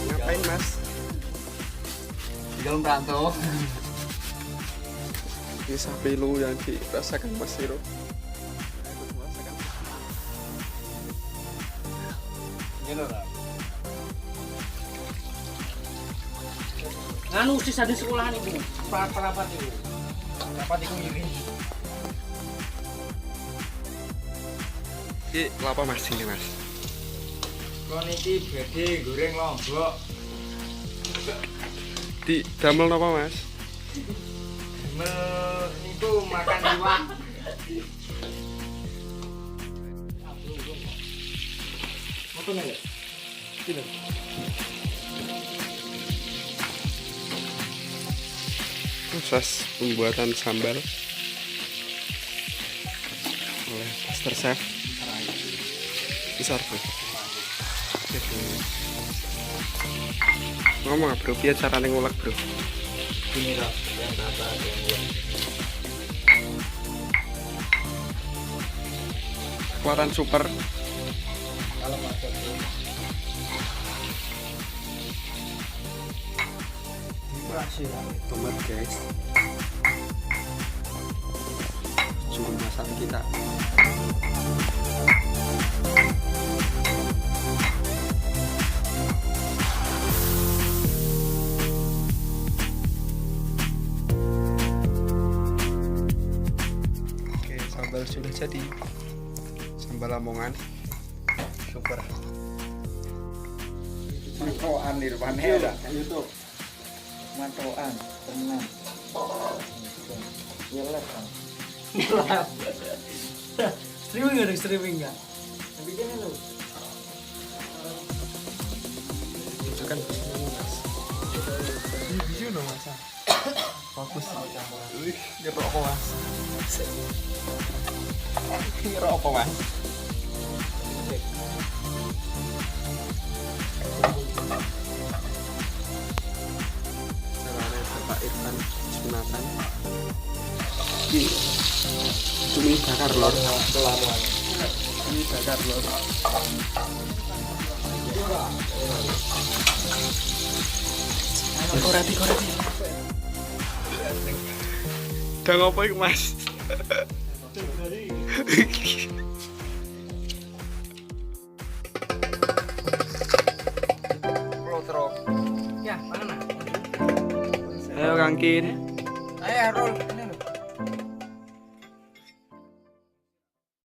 Ngapain Mas? Di dalam perantau. Ini sapi lu yang dirasakan Mas Hiro. Gitu lah. Nganu sisa di sekolahan itu, perapat itu. Perapat itu ini. Ini apa Mas ini Mas? Kon iki badhe goreng lombok. Di damel apa Mas? Itu makan iwak. Apa nih? Gitu. Proses pembuatan sambal oleh Master Chef besar bro. Ngomong bro, biar caranya ngulek bro. Ini lah yang tata yang buat. Keluaran super. Kalau pakai itu Tomat guys. Cuma masak kita. Oke, sambal sudah jadi. Sambal Lamongan. Super. Mantoan Nirwana ya YouTube mantoan tenang jelek kan streaming nggak? Streaming nggak? Tapi kan itu. Itu kan ini bisa dong Mas. Bagus. Wih, ini rokok Mas. Ini rokok Mas. Pak Irfan Sunatan. Ini bakar lor. Ini bakar lor. Korati. Udah ngopo iki Mas? Ya, mana? Ayo Kang Kin.